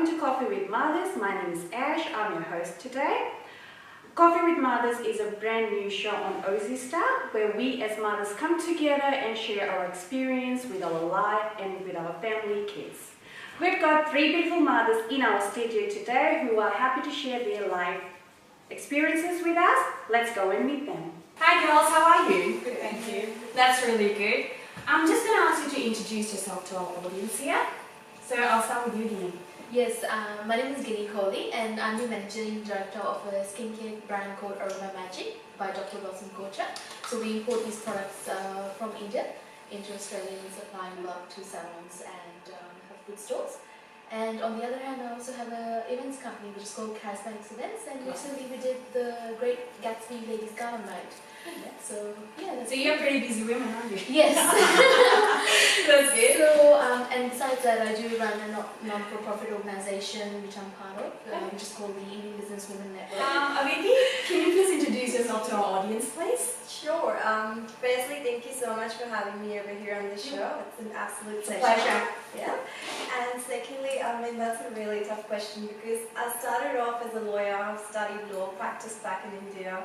welcome to Coffee with Mothers. My name is Ash, I'm your host today. Coffee with Mothers is a brand new show on Aussie Star where we as mothers come together and share our experience with our life and with our family kids. We've got three beautiful mothers in our studio today who are happy to share their life experiences with us. Let's go and meet them. Hi girls, how are you? Good, thank you. That's really good. I'm just going to ask you to introduce yourself to our audience here. So I'll start with you, Guinea. Yes, my name is Guinea Kohli and I'm the Managing Director of a skincare brand called Aroma Magic by Dr. Wilson Kocha. So we import these products from India into Australia and supply them up to salons and health food stores. And on the other hand, I also have an events company which is called Charismatics Events, and recently we did the Great Gatsby Ladies Gala Night. So yeah, that's So you're pretty busy women, aren't you? Yes. That's good. So, and besides that, I do run a non-for-profit organization which I'm part of, which is called the Indian Business Women Network. Aviti, can you please introduce yourself to our audience, please? Sure. Firstly, thank you so much for having me over here on the show. It's an absolute pleasure. Pleasure. Yeah. And secondly, that's a really tough question because I started off as a lawyer. I studied law, practiced back in India,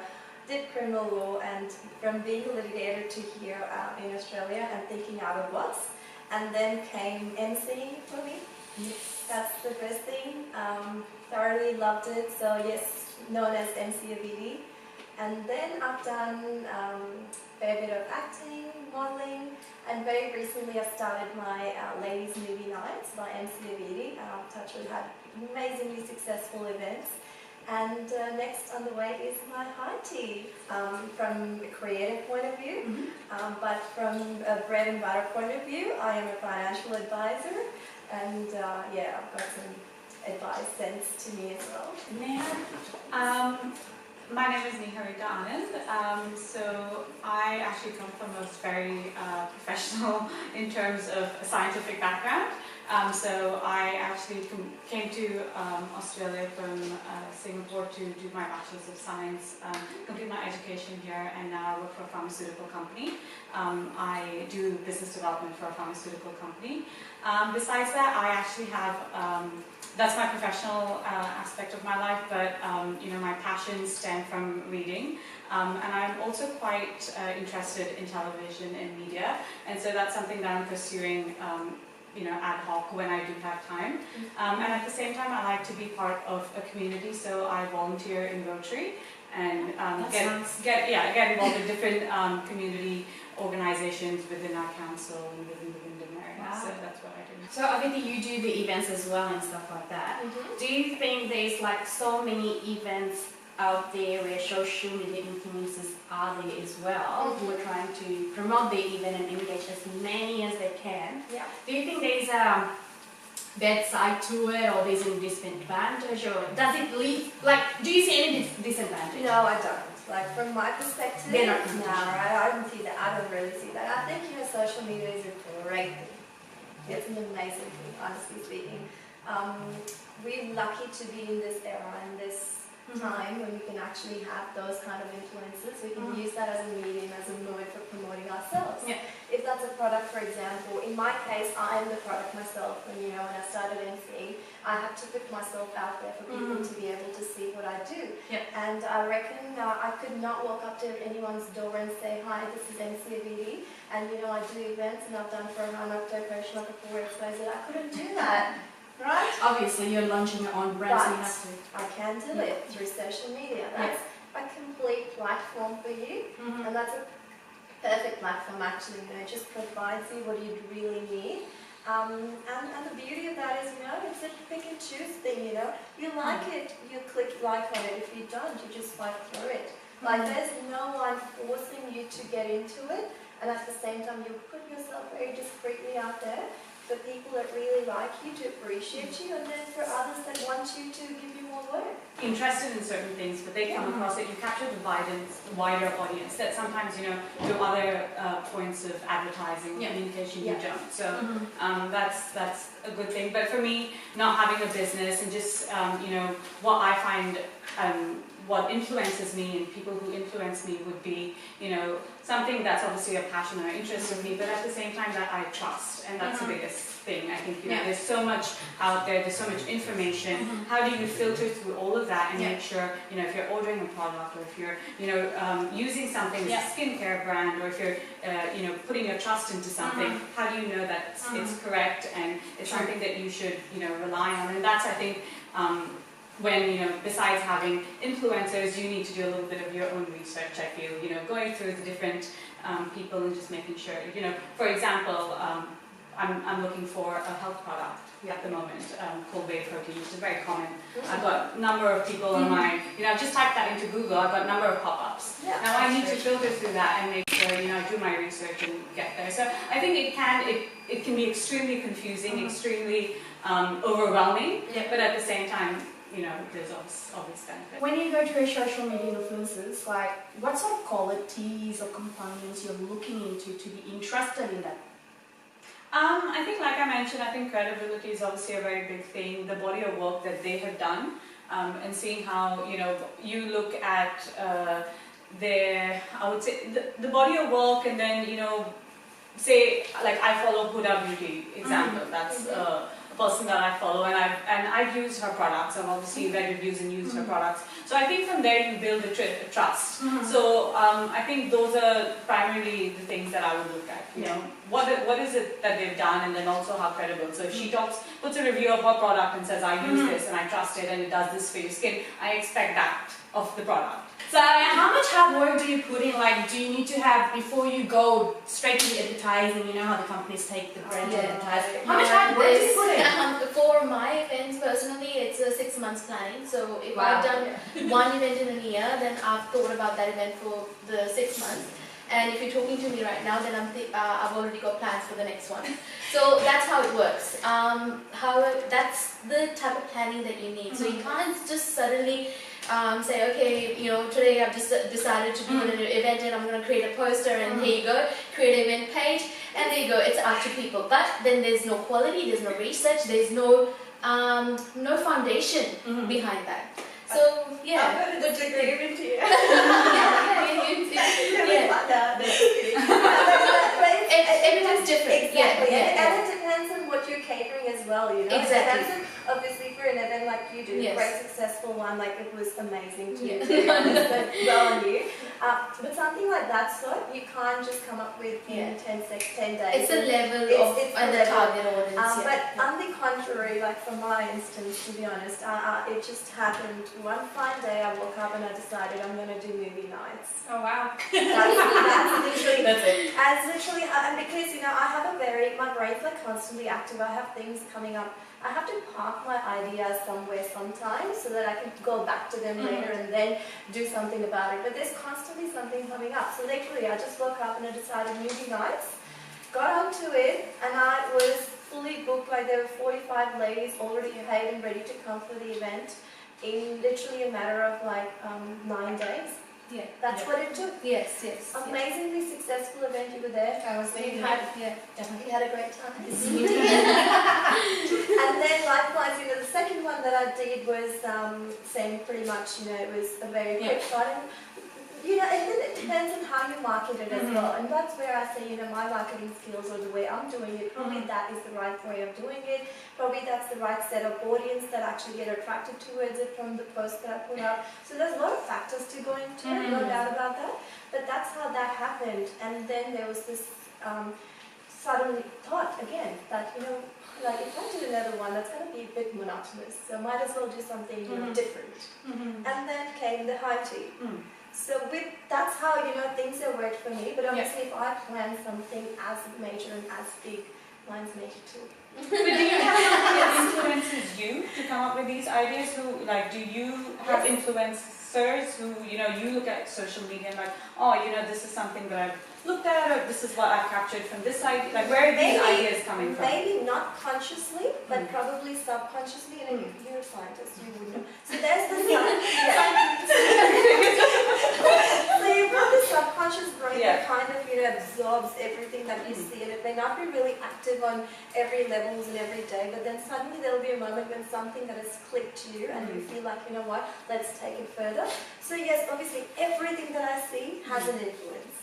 did criminal law, and from being a litigator to here in Australia and thinking out of box, and then came emceeing for me. Yes. That's the first thing. Thoroughly loved it. So yes, known as MC Aviti. And then I've done a fair bit of acting, modeling, and very recently I started my ladies movie nights by MC Aviti. Touch wood, had amazingly successful events. And next on the way is my high tea from a creative point of view, but from a bread and butter point of view, I am a financial advisor, and yeah, I've got some advice sense to me as well. Neha? My name is Niharita Anand. So I actually come from a very professional in terms of a scientific background. So I actually came to Australia from Singapore to do my Bachelor's of Science, complete my education here, and now I work for a pharmaceutical company. I do business development for a pharmaceutical company. Besides that, I actually have, that's my professional aspect of my life, but you know, my passions stem from reading. And I'm also quite interested in television and media, and so that's something that I'm pursuing you know, ad hoc when I do have time. And at the same time, I like to be part of a community, so I volunteer in Rotary and get involved in different community organizations within our council and within the Wyndham area. Wow. So that's what I do. So Aviti, you do the events as well and stuff like that. Do you think there's like so many events out there where social media influencers are there as well, who are trying to promote their event and engage as many as they can? Yeah. Do you think there's a bad side to it, or there's a disadvantage, or does it lead, like, do you see any disadvantage? No, I don't. Like from my perspective, They're not no, I don't see that. I don't really see that. I think social media is a great thing. It's an amazing thing, honestly speaking. We're lucky to be in this era and this time when we can actually have those kind of influences. We can use that as a medium, as a mode for promoting ourselves. Yeah. If that's a product, for example, in my case, I am the product myself. And you know, when I started MCing, I had to put myself out there for people to be able to see what I do. Yeah. And I reckon I could not walk up to anyone's door and say, "Hi, this is MC Aviti, and you know, I do events and I've done for a run up to Operation for XYZ." I couldn't do that. Right? Obviously, you're launching your own brand, so you have to. I can do it through social media. That's a complete platform for you, and that's a perfect platform actually. You know, it just provides you what you really need. And the beauty of that is, you know, it's a pick and choose thing. You know, you like it, you click like on it. If you don't, you just swipe through it. Like there's no one forcing you to get into it, and at the same time, you put yourself very discreetly out there for people that really like you, to appreciate you, and then for others that want you to give you more work. Interested in certain things, but they come across it. You capture the wider audience that sometimes, you know, through other points of advertising or communication you don't. So that's a good thing. But for me, not having a business and just you know, what I find what influences me and people who influence me would be, you know, something that's obviously a passion or interest of me, but at the same time that I trust, and that's the biggest thing. I think, you know, there's so much out there, there's so much information. How do you filter through all of that and make sure, you know, if you're ordering a product or if you're, you know, using something as a skincare brand, or if you're, you know, putting your trust into something, how do you know that it's correct and it's something that you should, you know, rely on? And that's, I think, when, you know, besides having influencers, you need to do a little bit of your own research, I feel, you know, going through the different people and just making sure, you know, for example, I'm looking for a health product at the moment called whey protein, which is very common. I've got a number of people on my, you know, I've just typed that into Google, I've got a number of pop-ups. Now I need to filter through that and make sure, you know, I do my research and get there. So I think it can be extremely confusing, extremely overwhelming, but at the same time, you know, there's obvious benefit. When you go to a social media influencers, like, what sort of qualities or components you're looking into to be interested in that? I think, like I mentioned, I think credibility is obviously a very big thing. The body of work that they have done, and seeing how, you know, you look at their, I would say, the body of work, and then, you know, say, like I follow Huda Beauty, example, that's a person that I follow, and I've used her products. I've obviously read reviews and used her products. So I think from there you build a trust. So I think those are primarily the things that I would look at. You know, what is it that they've done, and then also how credible. So if she puts a review of her product and says, I use this and I trust it and it does this for your skin, I expect that of the product. So how much hard work do you put in? Like, do you need to have, before you go straight to the advertising, you know how the companies take the brand to advertise? How much hard work do you put in? For my events personally, it's a 6 months planning. So if I've done one event in a year, then I've thought about that event for the 6 months. And if you're talking to me right now, then I've already got plans for the next one. So that's how it works. However, that's the type of planning that you need. So you can't just suddenly say, okay, you know, today I've just decided to do an event and I'm going to create a poster, and here you go, create an event page, and there you go, it's up to people. But then there's no quality, there's no research, there's no foundation behind that. So yeah, I'm going to disagree with you. Everything's different. Exactly, and it depends on what you're catering as well, you know. Exactly. It depends on, obviously, for an event like you do, Yes. a great successful one, like it was amazing to Yeah. be honest, but well on you. But something like that sort, you can't just come up with in 10 days. It's a level It's and the target audience. But on the contrary, like for my instance, to be honest, it just happened one fine day. I woke up and I decided I'm going to do movie nights. Oh wow. That's literally, That's it. as literally, and because, you know, I have my brain's like constantly active. I have things coming up. I have to park my ideas somewhere sometimes so that I can go back to them later and then do something about it. But there's constantly something coming up. So literally, I just woke up and I decided movie nights, got onto it, and I was fully booked. Like there were 45 ladies already paid and ready to come for the event in literally a matter of like 9 days. Yeah. That's what it took. Yes. Amazingly successful event. You were there. I was You thinking, definitely had a great time. And then likewise, you know, the second one that I did was same pretty much, you know, it was a very quick one. And, you know, and then it depends on how you market it as well. And that's where I say, you know, my marketing skills or the way I'm doing it, probably that is the right way of doing it. Probably that's the right set of audience that actually get attracted towards it from the post that I put out. So there's a lot of factors to go into, no doubt about that. But that's how that happened. And then there was this sudden thought again that, you know, like if I do another one, that's going to be a bit monotonous. So I might as well do something you know, different. And then came the high tea. So that's how, you know, things have worked for me. But obviously if I plan something as major and as big, mine's major too. But do you have someone that influences you to come up with these ideas? Who, like, do you have influencers who, you know, you look at social media and like, oh, you know, this is something that I've looked at, or this is what I've captured from this idea? Like, where are these ideas coming from? Maybe not consciously, but probably subconsciously. And you're a scientist, you would know. So there's the so you you've got this subconscious brain Yeah. that kind of, you know, absorbs everything that you see, and it may not be really active on every levels and every day, but then suddenly there'll be a moment when something that has clicked to you and you feel like, you know what, let's take it further. So yes, obviously everything that I see has an influence.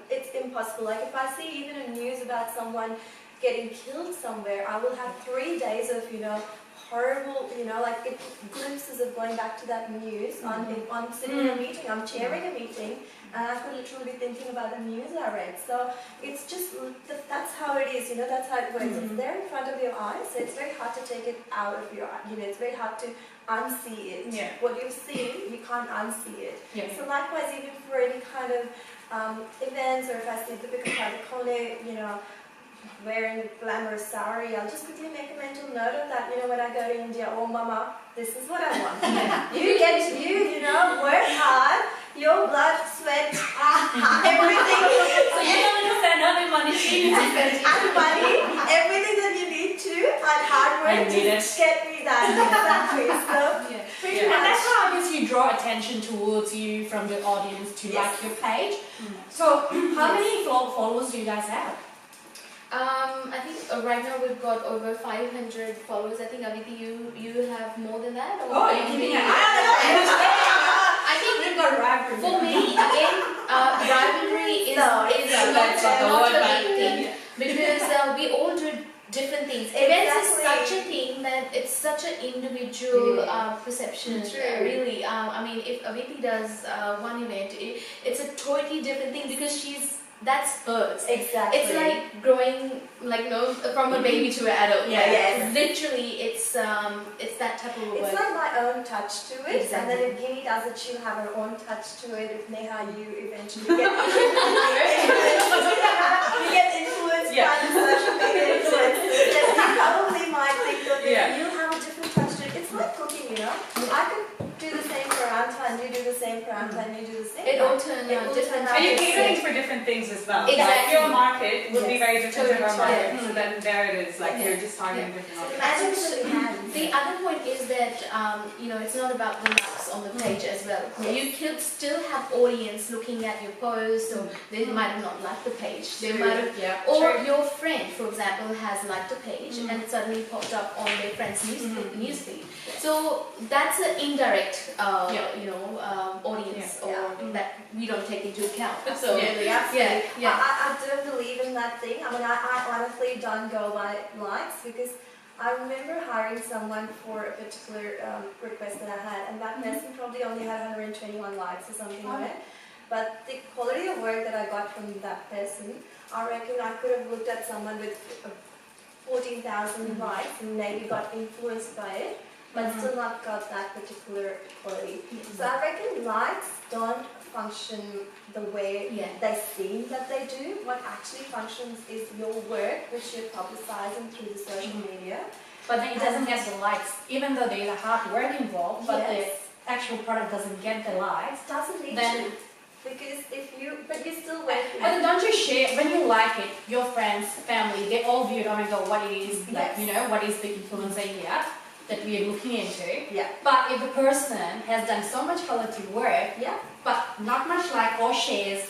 It's impossible. Like if I see even a news about someone getting killed somewhere, I will have 3 days of, you know, horrible, you know, like glimpses of going back to that news. I'm sitting in a meeting, I'm chairing a meeting, and I could literally be thinking about the news I read. So it's just, that's how it is, you know, that's how it works. It's there in front of your eyes, so it's very hard to take it out of your eye. You know, it's very hard to unsee it. Yeah. What you've seen, you can't unsee it. Yeah. So likewise, even for any kind of events, or if I see Deepika Padukone, you know, wearing a glamorous sari, I'll just quickly make a mental note of that. You know, when I go to India, oh mama, this is what I want. you know, work hard, your blood, sweat, everything. So you don't understand how the money And money, everything that you need to, and hard work to get me that. Exactly. So, pretty And much. that's how I guess you draw attention towards you from the audience to like your page. So how many followers do you guys have? I think right now we've got over 500 followers. I think Aviti, you have more than that. Or Oh, you're keeping an eye on it. I think We've got rivalry. for me, again, rivalry is not a big thing because we all do different things. Events is such a thing that it's such an individual perception. Really, I mean, if Aviti does one event, it's a totally different thing because that's hers. Exactly. It's like growing, like, you know, from a baby to an adult. Yeah. Like, literally, it's that type of work. It's like my own touch to it, Exactly. and then if Gini does it, she'll have her own touch to it. If Neha, you eventually get influenced by the social media influencers, then you probably might think that you have a different touch to it. It's like cooking, you know. I could do the same for Anta, and you do the same for Anta, and you do the same. It all turns out different. And you're catering for different things as well. Exactly. Like your market would be very different to her market. Yeah. So then there it is, like you're just targeting different audiences. Magic is in the hands. The other point is that you know, it's not about the likes on the page as well. You could still have audience looking at your post, or they might have not liked the page. They might have, or your friend, for example, has liked a page and it suddenly popped up on their friend's newsfeed. So that's an indirect, you know, audience, or that we don't take into account. So I do believe in that thing. I mean, I honestly don't go by likes, because I remember hiring someone for a particular request that I had, and that person probably only had 121 likes or something like that. But the quality of work that I got from that person, I reckon I could have looked at someone with 14,000 likes and maybe got influenced by it, but still not got that particular quality. So I reckon likes don't function the way they seem that they do. What actually functions is your work, which you're publicizing through the social media. But then it doesn't get the likes, even though there's a hard work involved, but the actual product doesn't get the likes. Doesn't need Then to. Because but you still working. But then don't you share, when you like it, your friends, family, they all view it on and go, what is, like, you know, what is the influencer here that we are looking into? But if the person has done so much quality work, but not much like or shared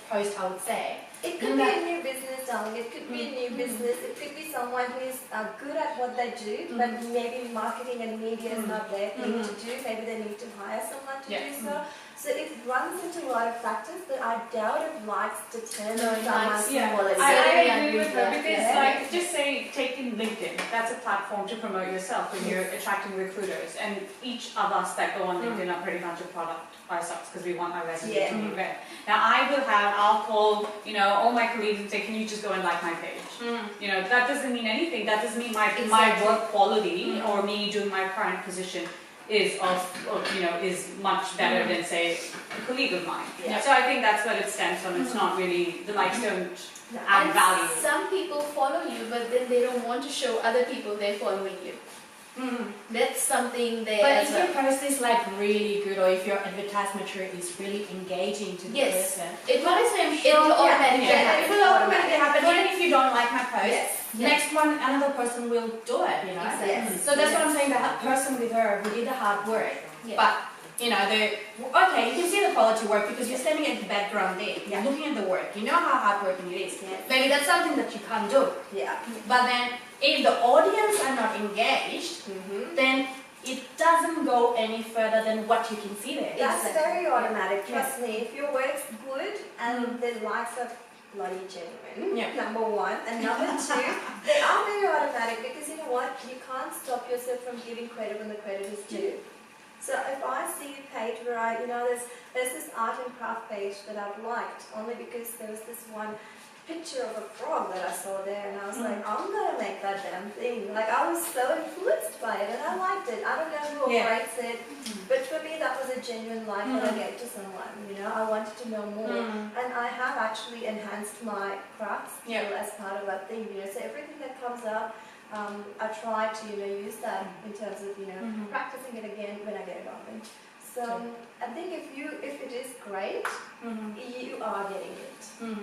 post, I would say. It could be a new business, darling. It could be a new business. It could be someone who is good at what they do, but maybe marketing and media is not their thing to do. Maybe they need to hire someone to do so. So it runs into a lot of factors, but I doubt if likes determine someone's quality. I agree with her, because like, just say, taking LinkedIn, that's a platform to promote yourself when you're attracting recruiters, and each of us that go on LinkedIn are pretty much a product ourselves, because we want our resume to be read. Now I'll call, you know, all my colleagues and say, can you just go and like my page? You know, that doesn't mean anything. That doesn't mean my work quality or me doing my current position is much better than, say, a colleague of mine. So I think that's what it stems from. It's not really, the likes don't add value. Some people follow you, but then they don't want to show other people they're following you. That's something there. But if your post is like really good, or if your advertisement material is really engaging to the person, it will automatically happen. It will automatically happen. Even if you don't like my post, next one another person will do it, you know. Exactly. So that's what I'm saying. The person with her who did the hard work, but you know, okay, you can see the quality work because you're standing at the background there, you're looking at the work, you know how hardworking it is. Yes. Maybe that's something that you can't do. Yeah. But then, if the audience are not engaged, then it doesn't go any further than what you can see there. That's Exactly. very automatic. Trust me, if your work's good and the likes are bloody genuine, number one, and number two, they are very automatic because you know what? You can't stop yourself from giving credit when the credit is due. So if I see a page where there's this art and craft page that I've liked only because there was this one picture of a frog that I saw there, and I was like, I'm gonna make that damn thing. Like I was so influenced by it, and I liked it. I don't know who operates it, but for me that was a genuine like that I gave to someone. You know, I wanted to know more, and I have actually enhanced my craft skill as part of that thing. You know, so everything that comes up, I try to use that in terms of practicing it again when I get it on. So I think if it is great, you are getting it.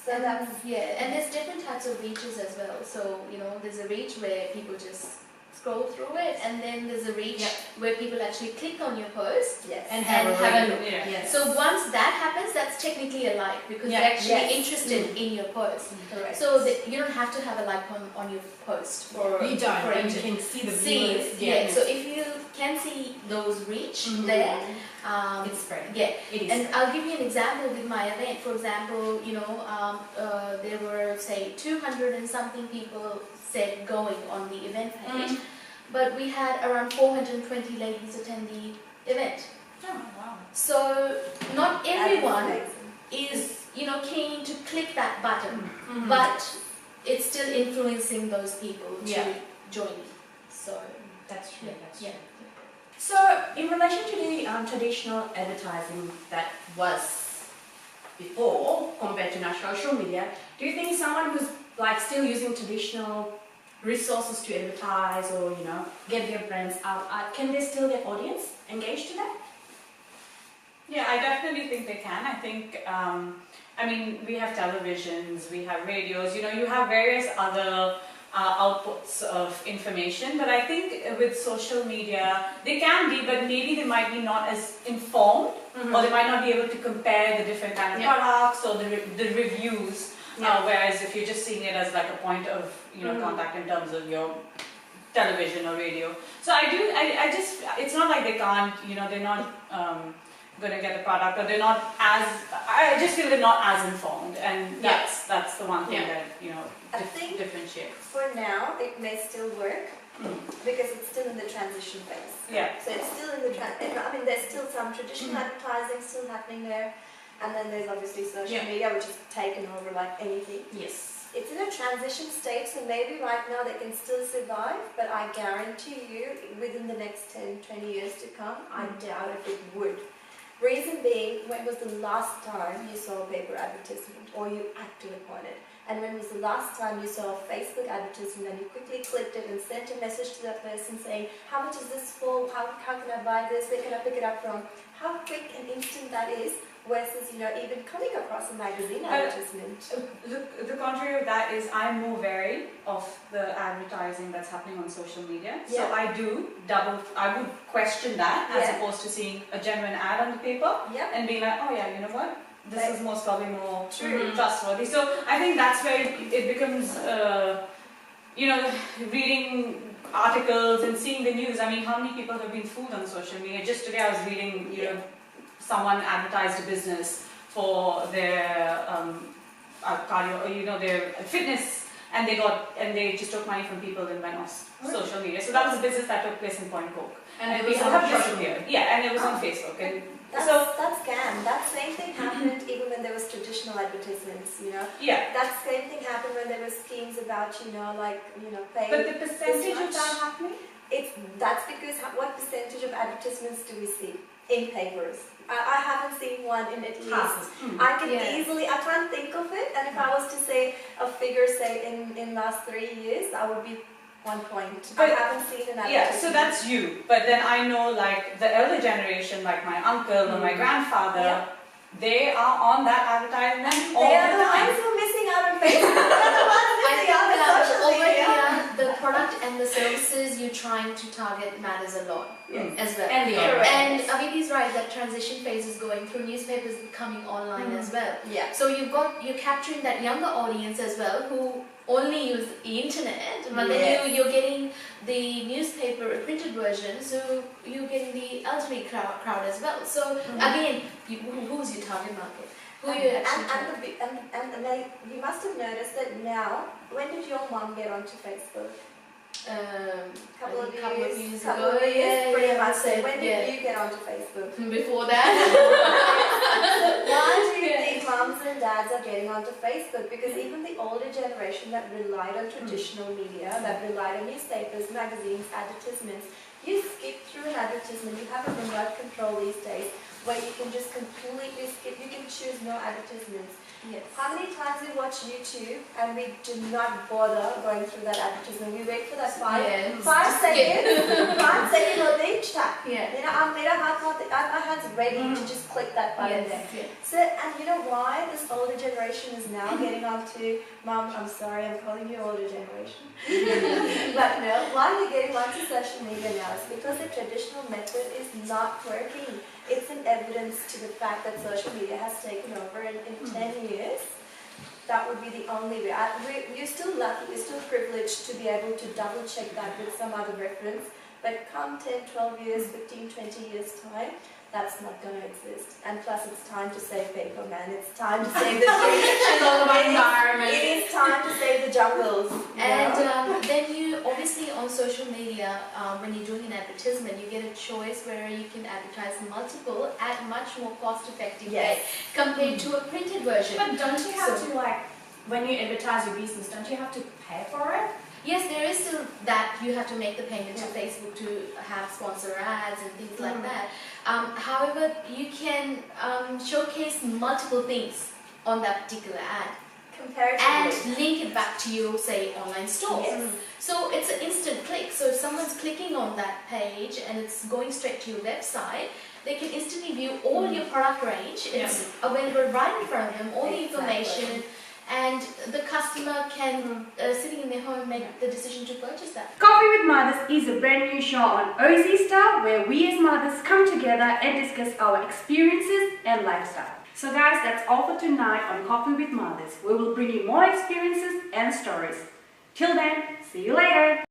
So that's and there's different types of reaches as well. So there's a reach where people just scroll through it, and then there's a reach where people actually click on your post and have a look. Yes. So once that happens, that's technically a like because they're actually interested in your post. correct. So you don't have to have a like on your post for You don't, for but it you to can see the see viewers. it. So if you can see those reach there, It's spreading. It is. And I'll give you an example with my event. For example, there were say 200 and something people said going on the event page, but we had around 420 ladies attend the event. Oh, wow. So not everyone That is keen to click that button, but it's still influencing those people to join me. So That's true. That's true. yeah. So, in relation to the traditional advertising that was before compared to now social media, do you think someone who's like still using traditional resources to advertise or get their brands out, can they still get audience engaged to that? Yeah, I definitely think they can. I think, we have televisions, we have radios, you have various other outputs of information, but I think with social media, they can be, but maybe they might be not as informed, or they might not be able to compare the different kind of products or the reviews, whereas if you're just seeing it as like a point of contact in terms of your television or radio. So it's not like they can't, they're not going to get the product, or they're not as, I just feel they're not as informed, and that's the one thing that, I think differentiates. for now it may still work because it's still in the transition phase. Yeah. So it's still in the there's still some traditional advertising still happening there, and then there's obviously social media which has taken over like anything. Yes. It's in a transition state, so maybe right now they can still survive, but I guarantee you within the next 10, 20 years to come, I doubt if it would. Reason being, when was the last time you saw a paper advertisement or you acted upon it? And when was the last time you saw a Facebook advertisement and you quickly clicked it and sent a message to that person saying, how much is this for? How can I buy this? Where can I pick it up from? How quick and instant that is versus, even coming across a magazine advertisement. The contrary of that is I'm more wary of the advertising that's happening on social media. So I would question that as opposed to seeing a genuine ad on the paper and being like, oh yeah, you know what? This is most probably more trustworthy. So I think that's where it becomes, reading articles and seeing the news. I mean, how many people have been fooled on social media? Just today I was reading, someone advertised a business for their cardio, their fitness, and they just took money from people and went off social media. So that was a business that took place in Point Coke, and people have disappeared. Yeah, and it was on Facebook. And that's scam. That same thing happened even when there was traditional advertisements, Yeah. That same thing happened when there were schemes about, paying. But the percentage of that happening? That's because what percentage of advertisements do we see in papers? I haven't seen one in at least. I can I can't think of it, and if I was to say a figure, say in last 3 years, I would be 1 point. But, I haven't seen an advertisement. Yeah, so that's you. But then I know like the elder generation, like my uncle or my grandfather, they are on that advertisement all They are the the time. ones who are missing out on Facebook. They're the ones missing out on social over media. here, the product and the services you're trying to target matters a lot as well. And the Correct. And Aviti's right, that transition phase is going through, newspapers coming online as well. Yeah. So you're capturing that younger audience as well who only use the internet, but then you're getting the newspaper printed version, so you're getting the elderly crowd as well. So again, who's your target market? Who you actually And like, you must have noticed that now, when did your mom get onto Facebook? Couple of years ago, pretty much. So said, when did you get onto Facebook? Before that. So why do you think mums and dads are getting onto Facebook? Because even the older generation that relied on traditional media, that relied on newspapers, magazines, advertisements, you skip through an advertisement, you have a remote control these days where you can just completely skip, you can choose no advertisements. Yes. How many times we watch YouTube and we do not bother going through that advertisement? We wait for that 5 seconds, 5 second or each time. Yeah. You know, my hand's ready to just click that button there. Yes. So, and you know why this older generation is now getting onto, Mum, I'm sorry, I'm calling you older generation. But no, why they're getting onto social media now is because the traditional method is not working. It's an evidence to the fact that social media has taken over, and in 10 years, that would be the only way. We're still lucky, we're still privileged to be able to double check that with some other reference, but come 10, 12 years, 15, 20 years time, that's not going to exist. And plus it's time to save paper, man. It's time to save the trees. It's all about environment. It is time to save the jungles. And then you obviously on social media, when you're doing an advertisement, you get a choice where you can advertise multiple at much more cost-effective rate compared to a printed version. But don't you have to, like, when you advertise your business, don't you have to pay for it? Yes, there is still that you have to make the payment to Facebook to have sponsor ads and things like that. However, you can showcase multiple things on that particular ad and link it back to your, say, online store. Yes. So it's an instant click. So if someone's clicking on that page and it's going straight to your website, they can instantly view all your product range. It's available right in front of them, all the information. And the customer can, sitting in their home, make the decision to purchase that. Coffee with Mothers is a brand new show on OZ Star where we as mothers come together and discuss our experiences and lifestyle. So guys, that's all for tonight on Coffee with Mothers. We will bring you more experiences and stories. Till then, see you later.